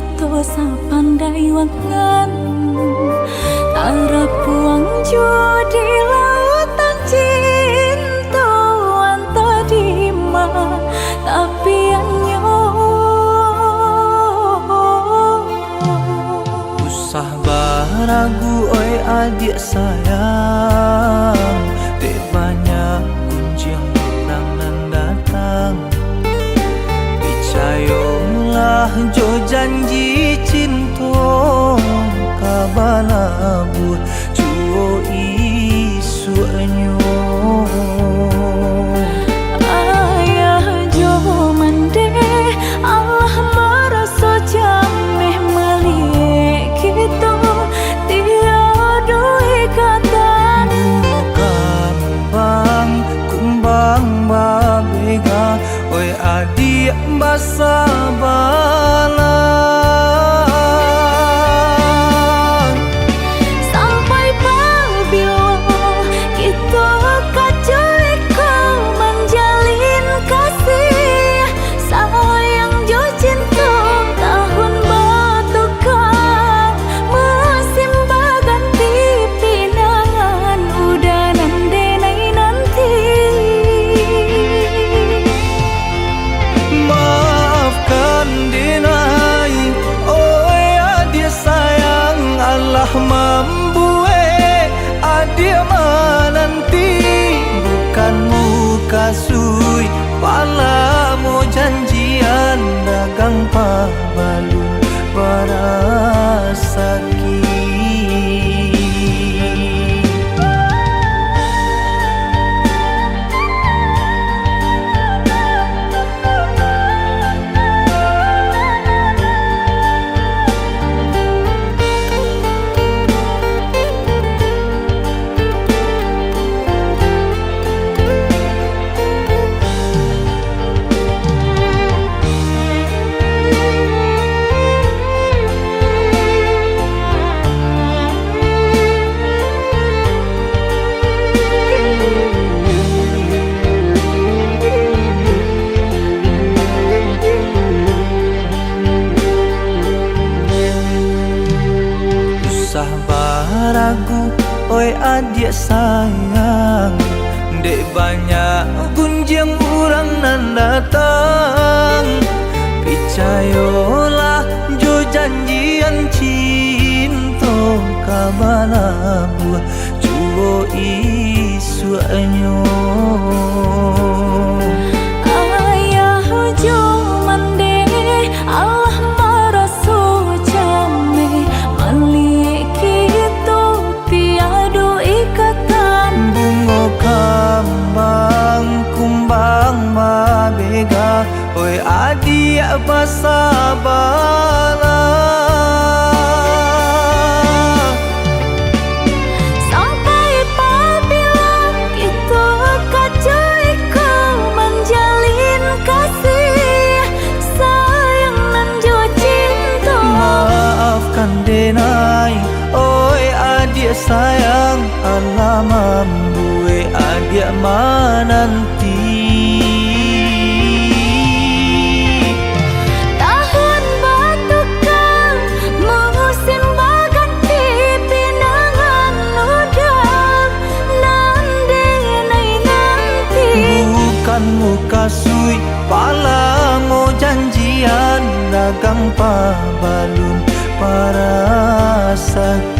kita sapandai wangan Tara puang di lautan cinta anta dima tapi anyo usah baragu oi adik sayang dek banyak kunjung orang nan datang percayalah jo janji cinta kabalabu juo isuanyo ayah jo mande Allah merasa jameh malik kita tiada ikatan kambang kumbang babega oi adik basa bala membuat adik menanti bukan muka sui pala mau janjian dagang pabalun barasaki ragu oi adik sayang dek banyak gunjang orang nan datang percayalah jo janjian cinta kabalabu juo isuanyo ayah jo mande Allah merasa jameh malik kambang kumbang babega oi adik basa bala sampai apabila kita kacau kau menjalin kasih sayang nan jo cinta maafkan denai oi adik sayang Allah membuat adik menanti tahun batukan musim berganti pinangan udah nanti nanti bukan muka sui pala mau janjian dagang pabalun para saki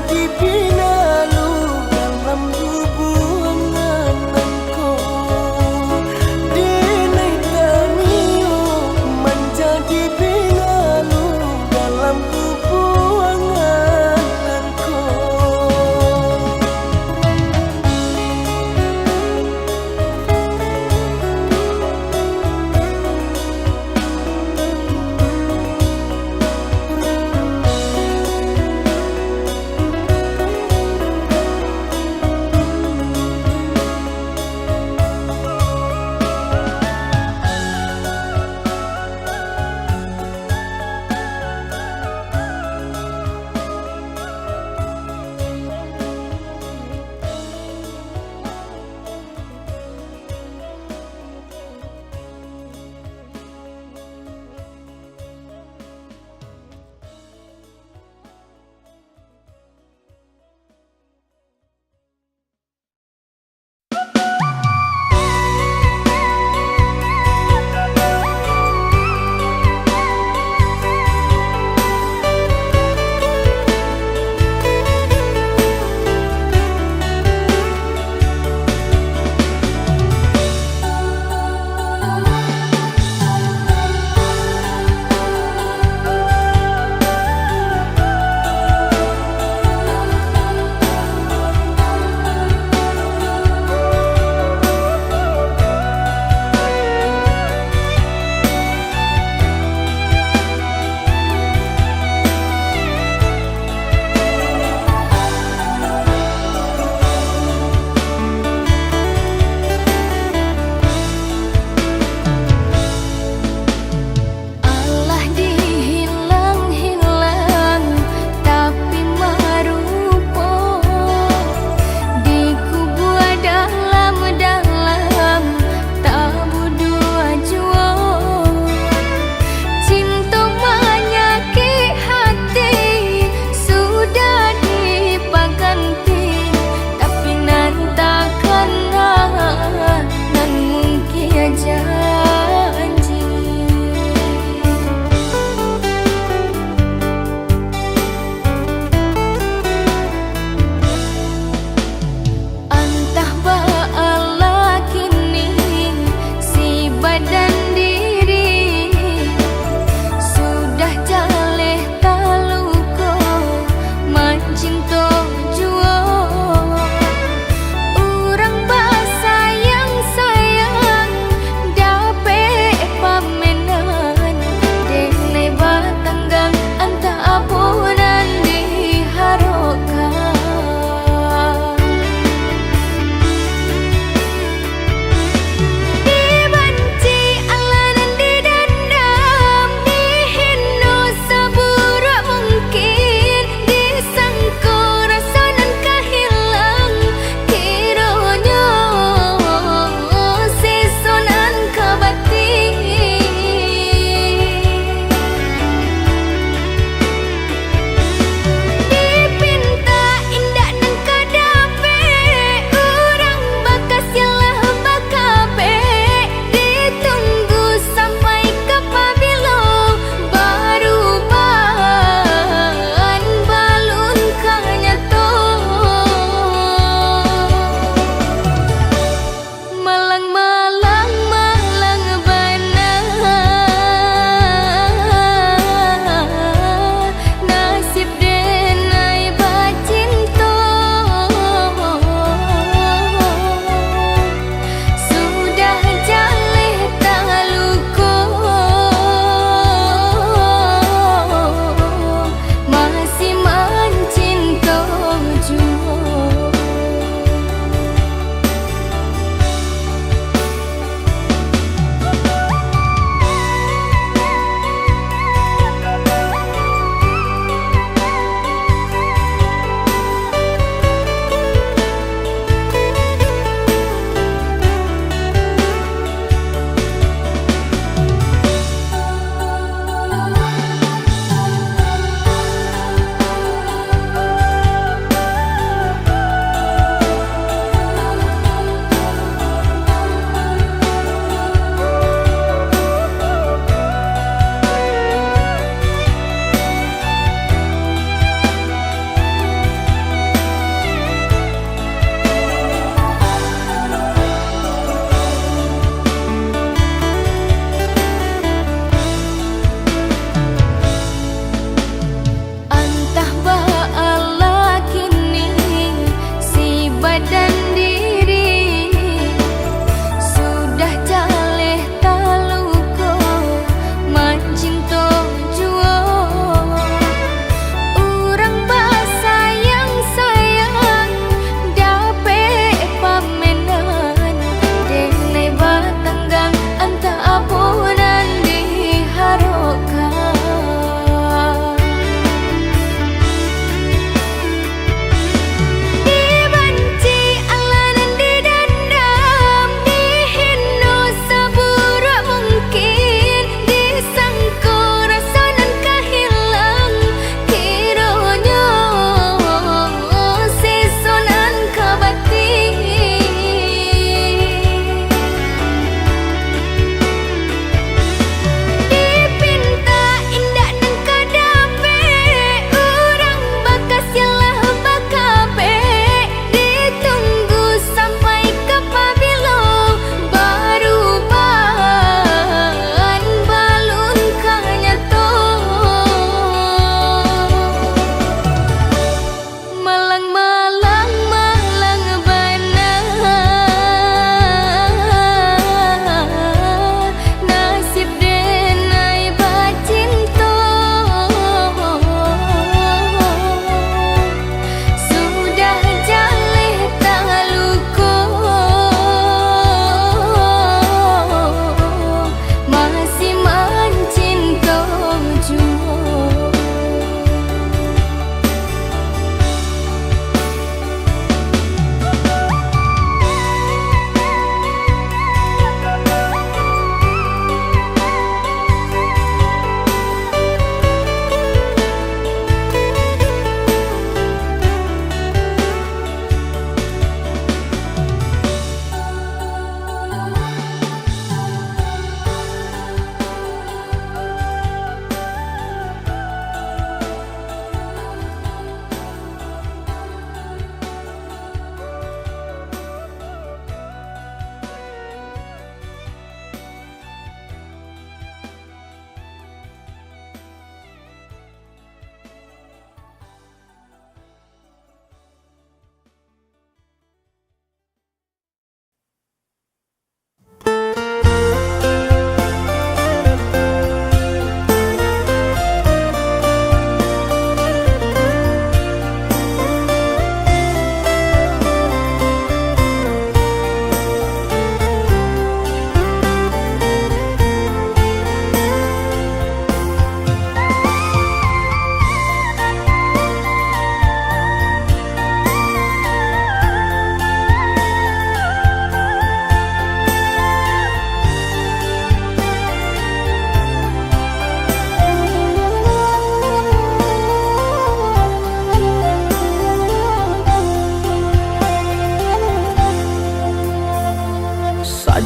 menjadi pinalu dalam hubungan engkau. Dinai tanio menjadi pinalu dalam hubungan engkau.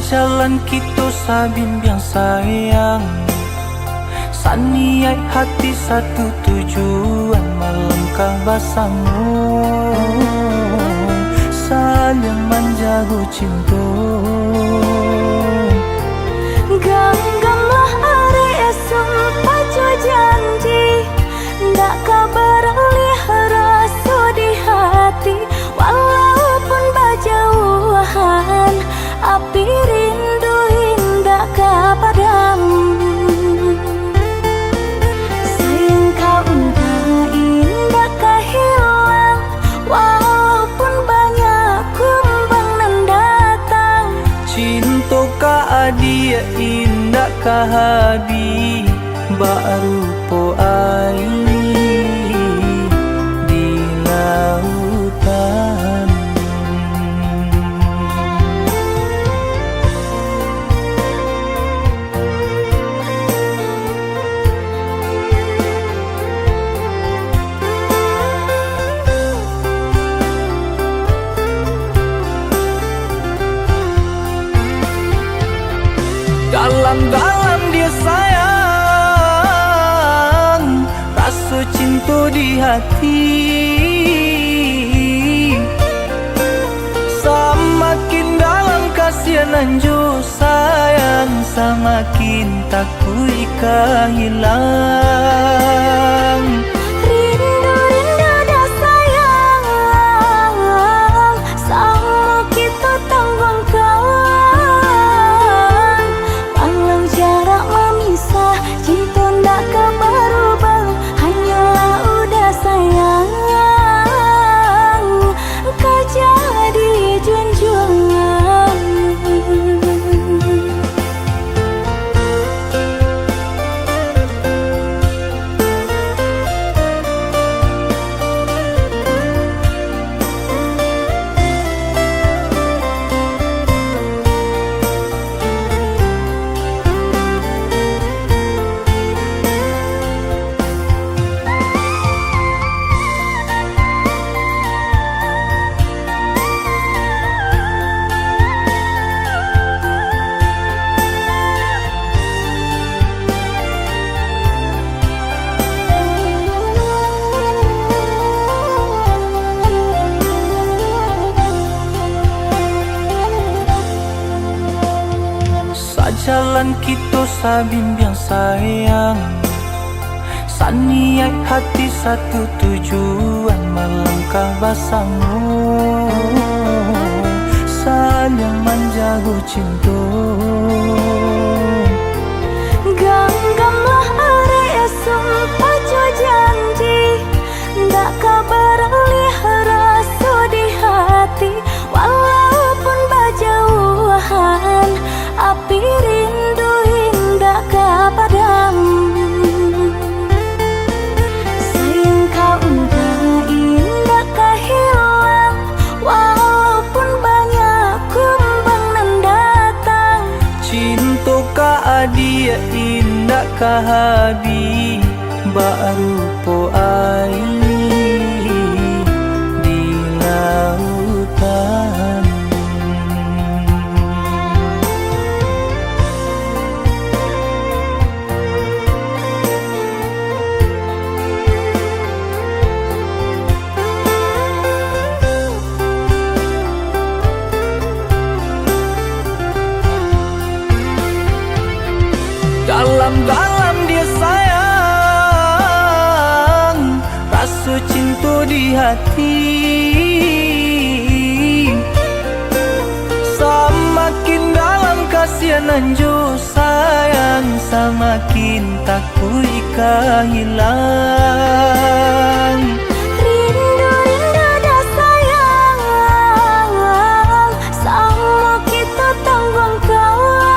Sajalan kita sabimbiang sayang, saniai hati satu tujuan, melangkah bersama, saling menjaga cinta. Genggamlah hari esok pacu janji, ndak kabar rasa di hati, walaupun berjauhan, api rindu indah kepadam. Sayang kau entah indah kehilang, walaupun banyak kumbang nan datang. Cinta ka adia indah ka habi, baru po air di lautan. Dalam-dalam dia sayang, rasa cinta di hati, semakin dalam kasihan jo sayang, semakin takut hilang. Rindu dah sayang, sama kita tanggung kawan. Walau jarak memisah, cinta ndak akan berubah, hanyalah udah sayang. Kau jadi junjungan. Sajalan kita sabimbiang sayang, saniai hati satu tujuan, melangkah bersama, saling menjaga cinta. Genggamlah hari esok pacu janji, ndak kabar rasa di hati, walaupun berjauhan, api rindu indah kepadam. Sayang kau entah indah kehilang, walaupun banyak kumbang nan datang. Cinta ka adia indah ka habi, baru po air di lautan. Dalam-dalam dia sayang, rasa cinta di hati, semakin dalam kasihan jo sayang, semakin takut hilang. Rindu dah sayang, sama kita tanggung kawan.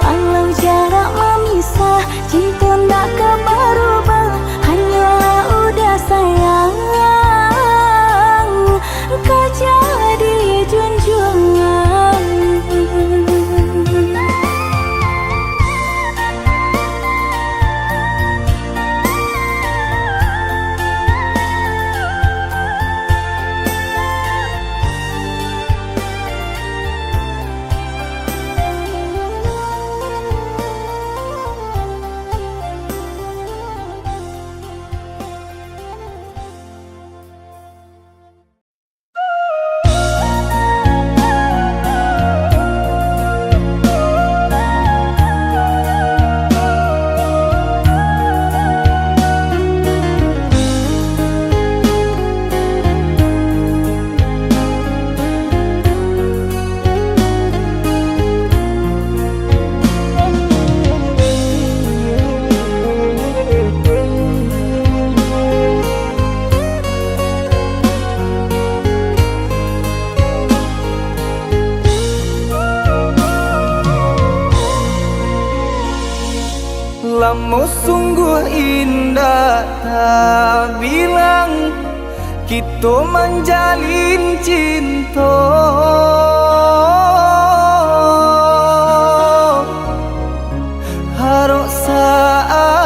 Walau jarak memisah, cinta ndak akan berubah, hanyalah udah sayang. Kau jadi junjungan. bilang kita menjalin cinta, harok searah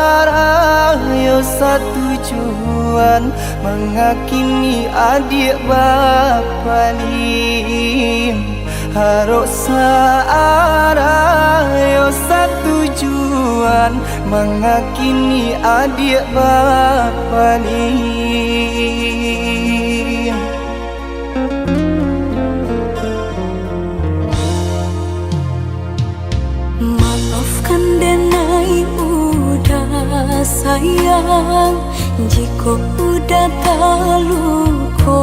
yo satu tujuan, mengakini adik bapa ni. Harok searah yo satu tujuan, mengakini adik bapa ni. Maafkan denai udah sayang, jika udah terluka.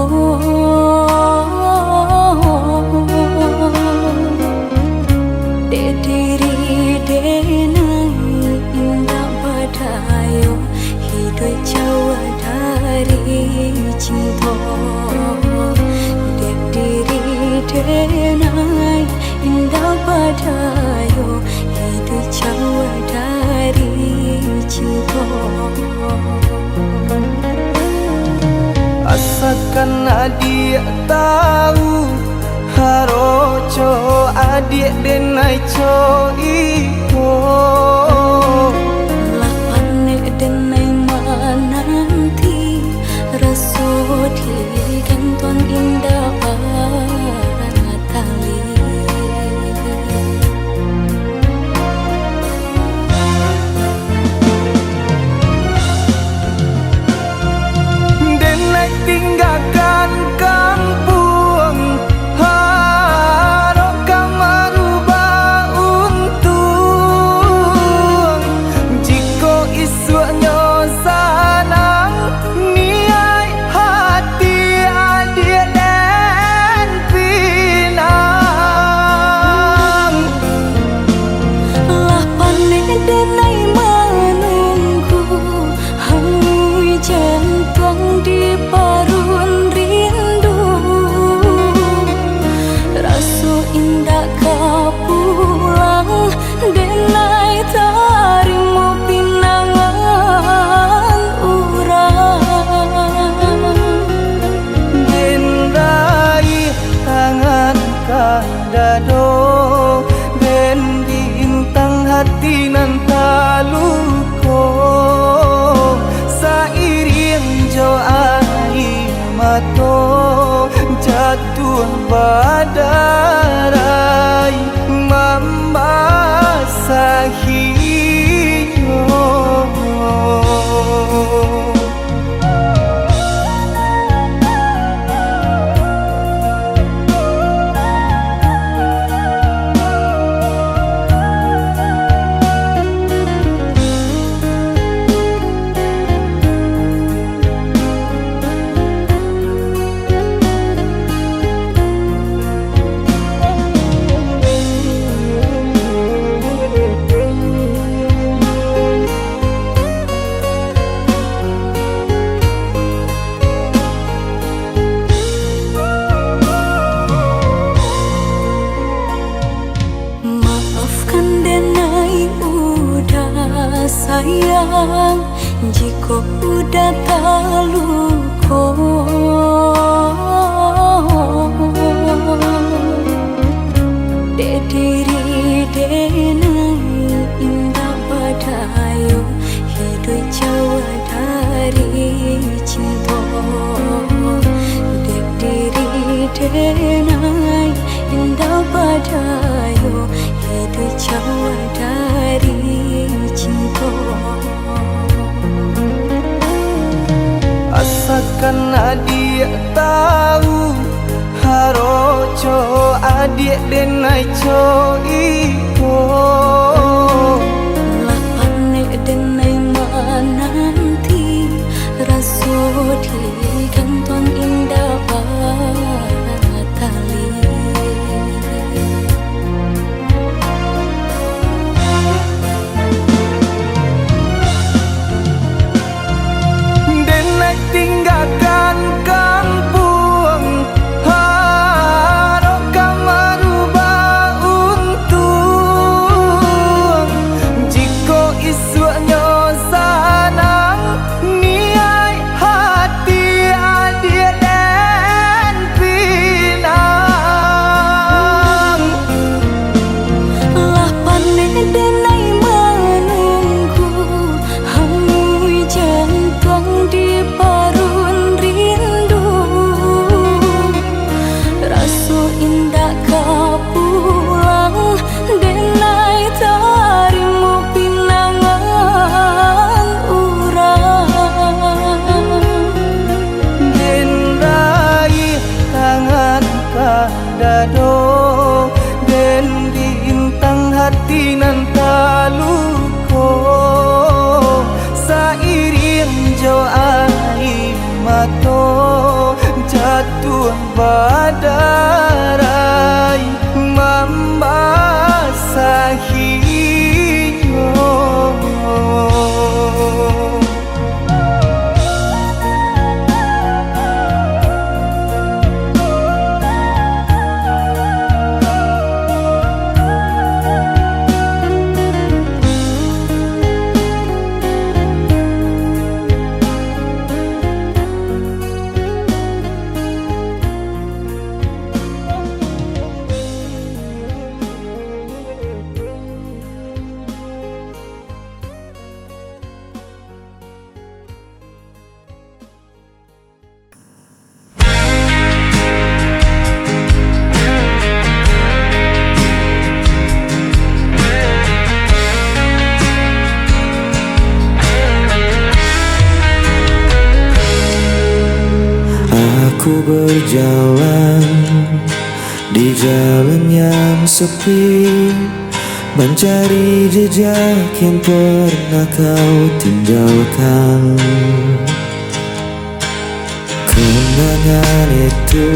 Dek diri denai indah badayo, hidup jauh dari cinta. Dek diri denai indah badayo, hidup jauh dari cinta. Asalkan adik tahu, haroco adik denai co iko. Lapane denai mananti, raso di kanton indah tali. Denai tinggalkan kampung, harok merubah untung. Jika isunya sanang, niai hati adik dan pinang. Lapane denai menunggu, hangui jantung di parun rindu. Rasu indah kau pulang, denai tarimu pinangan urang. Den raih tangan kadado, den bintang hati nan taluko. Sairing jo air mato, jatuh badarai membasahi yo. Maafkan denai udah sayang, jika udah terluka. Dek diri denai indah badayo, hidup jauh dari cinta. Dek diri denai indah badayo, hidup jauh dari cinta. Asalkan adik tahu, haroco adik denai co iko. Lapane denai mananti, raso di kanton indah tali. Denai tinggalkan kampung, harok merubah untung. badai membasahinya. Aku berjalan di jalan yang sepi, mencari jejak yang pernah kau tinggalkan. Kenangan itu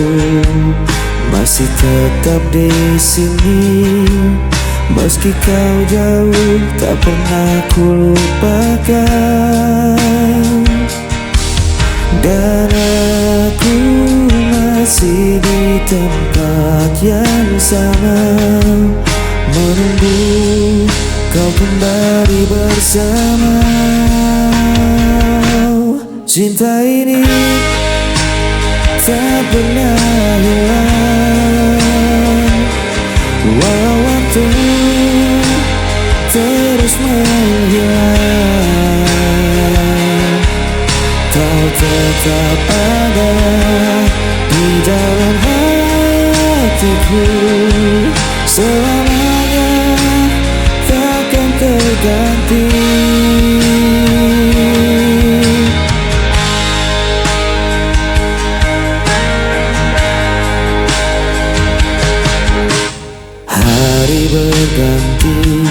masih tetap di sini, meski kau jauh tak pernah ku lupakan. Dan aku masih di tempat yang sama, menunggu kau kembali bersama. Cinta ini tak pernah hilang, walau waktu terus menghilang. Kau tetap ada di dalam hatiku, selamanya takkan terganti. Hari berganti,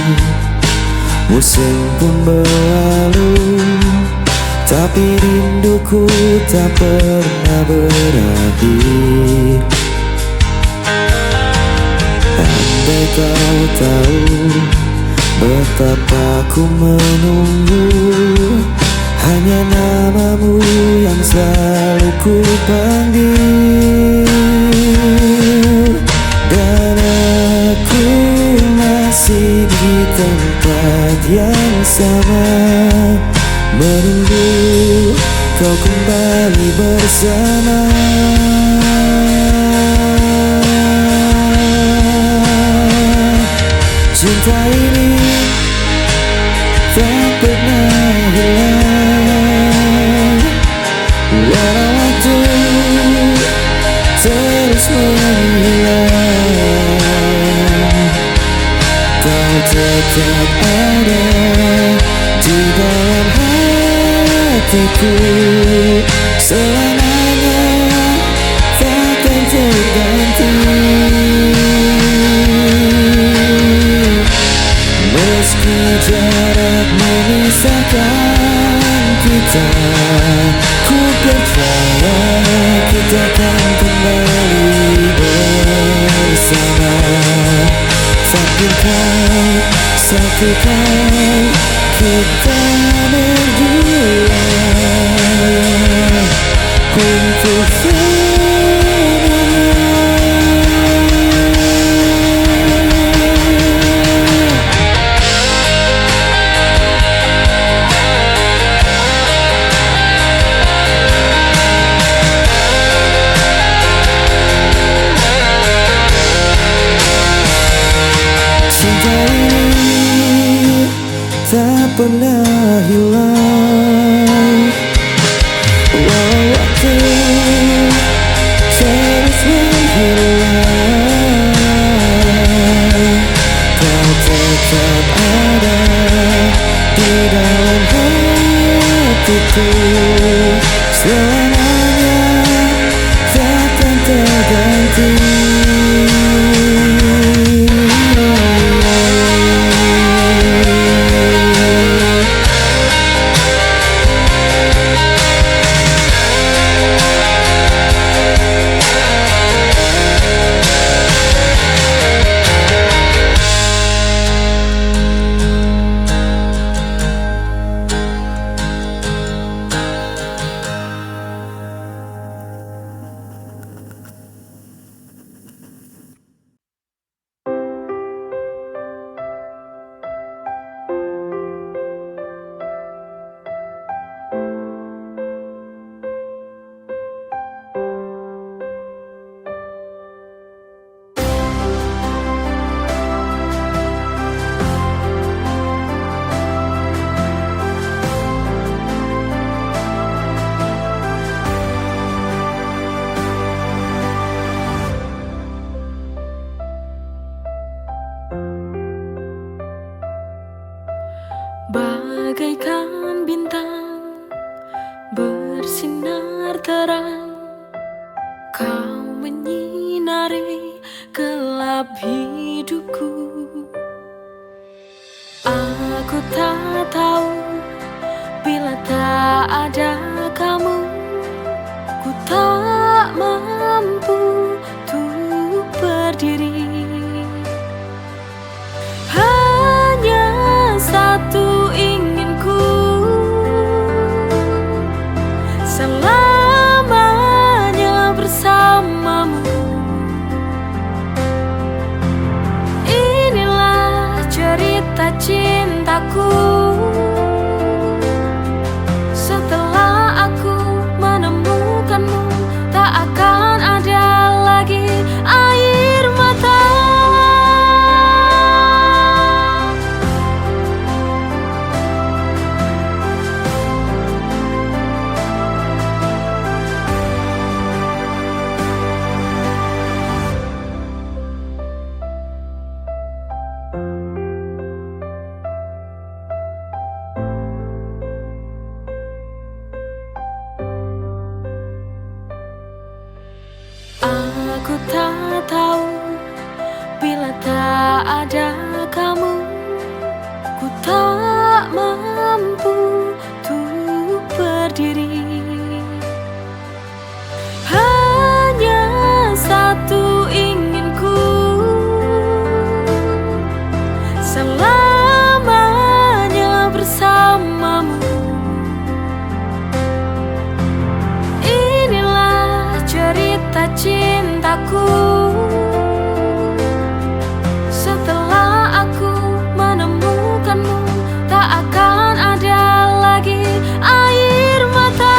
musim pun berlalu, tapi rinduku tak pernah berakhir. Andai kau tahu betapa ku menunggu, hanya namamu yang selalu ku panggil. Dan aku masih di tempat yang sama, menunggu kau kembali bersama. Cinta ini tak pernah hilang, walau waktu terus menghilang. Kau tetap ada di dalam hatiku, selamanya takkan terganti. Meski jarak memisahkan kita, ku percaya kita akan kembali bersama. Takdirkan satu kali kita berdua untuk tak pernah hilang, walau waktu terang, kau menyinari gelap hidupku. Aku tak tahu bila tak ada kamu, ku tak mampu untuk berdiri. Hanya satu inginku, selamanya bersamamu. Inilah cerita cintaku. Setelah aku menemukanmu, tak akan ada lagi air mata. Aku tak tahu bila tak ada kamu, ku tak mampu untuk berdiri. Hanya satu inginku, selamanya bersamamu. Inilah cerita cintaku. Setelah aku menemukanmu, tak akan ada lagi air mata.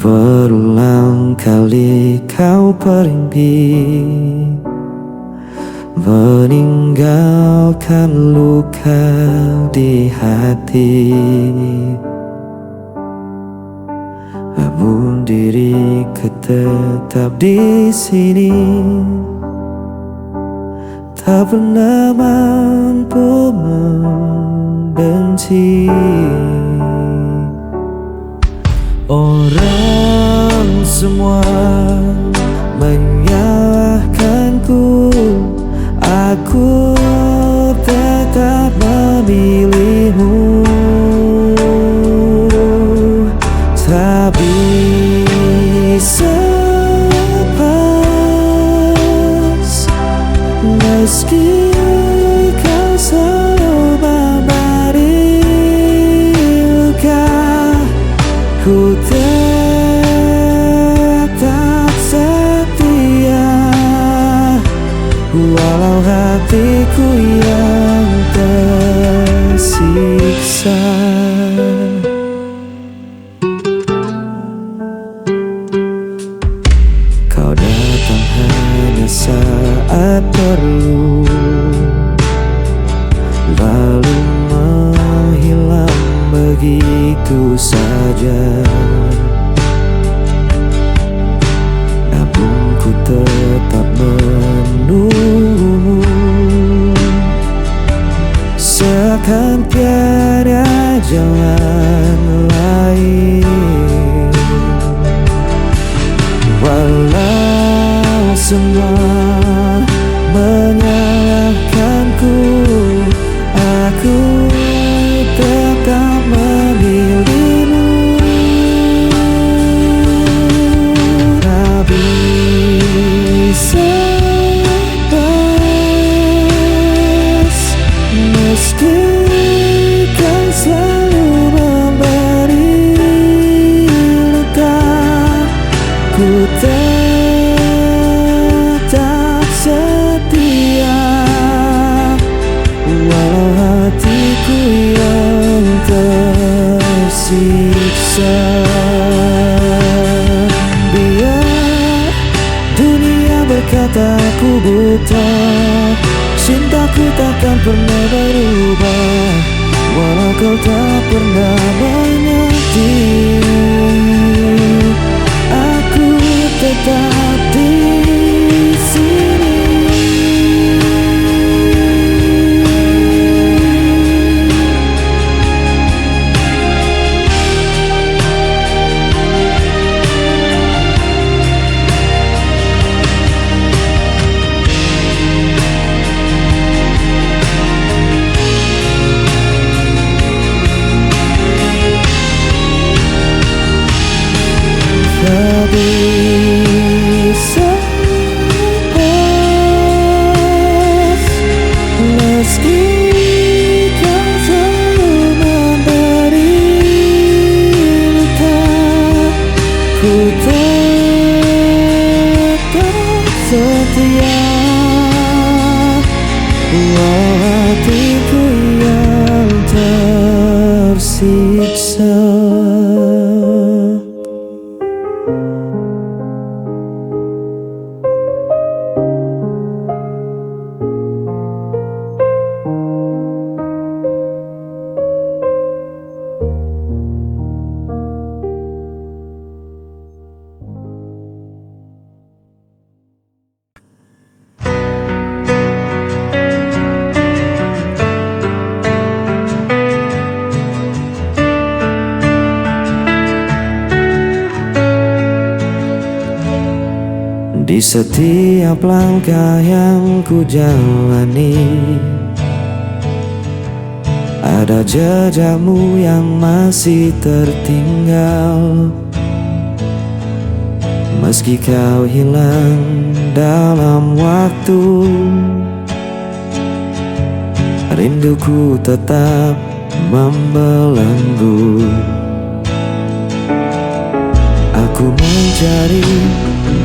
Berulang kali kau pergi, meninggalkan luka di hati. Namun diriku tetap di sini, tak pernah mampu membenci. Orang semua menyalahkanku, aku tetap memilihmu. Tak bisa lepas, meski kau selalu memberi luka. Ku tetap setia, walau hatiku yang tersiksa. Kau datang hanya saat perlu, lalu menghilang begitu saja. Namun ku tetap menunggu, seakan tiada jalan lain. Walau semua menyalahkanku, aku tetap memilihmu. Tak bisa tersiksa. Biar dunia berkata aku buta, cintaku takkan pernah berubah, walau kau tak pernah mengerti. Aku tetap di sini. Tak bisa lepas, meski kau selalu memberi luka. Ku tetap setia, walau hatiku yang tersiksa. Di setiap langkah yang ku jalani, ada jejakmu yang masih tertinggal. Meski kau hilang dalam waktu, rinduku tetap membelenggu. Aku mencari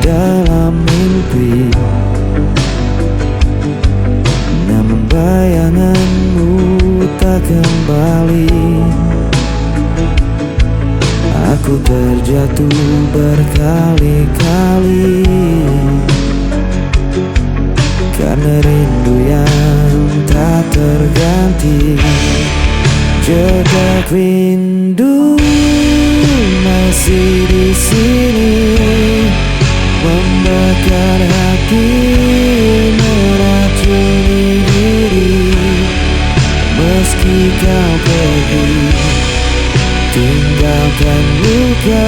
dalam mimpi, namun bayanganmu tak kembali. Aku terjatuh berkali-kali karena rindu yang tak terganti. Jejak rindu masih di sini, membakar hati, meracuni diri. Meski kau pergi, tinggalkan luka,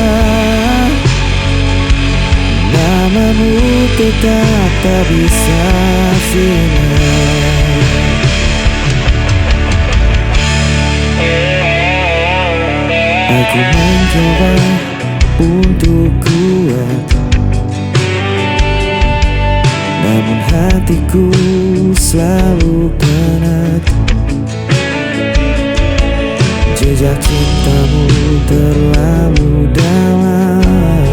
namamu tetap tak bisa sinar. Aku mencoba untuk kuat, namun hatiku selalu penat. Jejak cintamu terlalu dalam,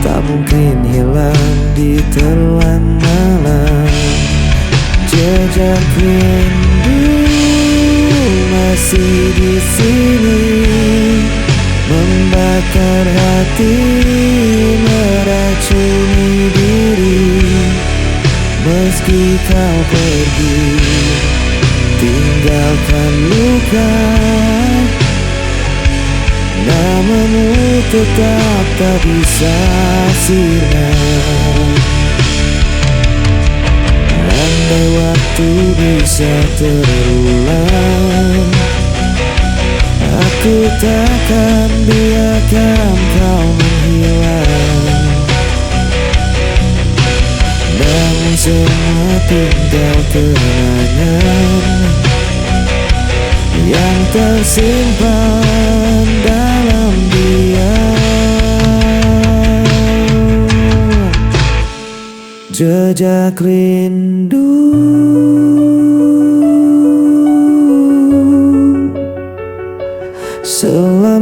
tak mungkin hilang di telan malam. Jejak rindu masih di sini, membakar hati, meracuni diri. Meski kau pergi, tinggalkan luka, namamu tetap tak bisa sirna. Andai waktu bisa terulang, aku takkan biarkan kau menghilang. Namun semua tinggal kenangan yang tersimpan dalam diam. Jejak rindu selalu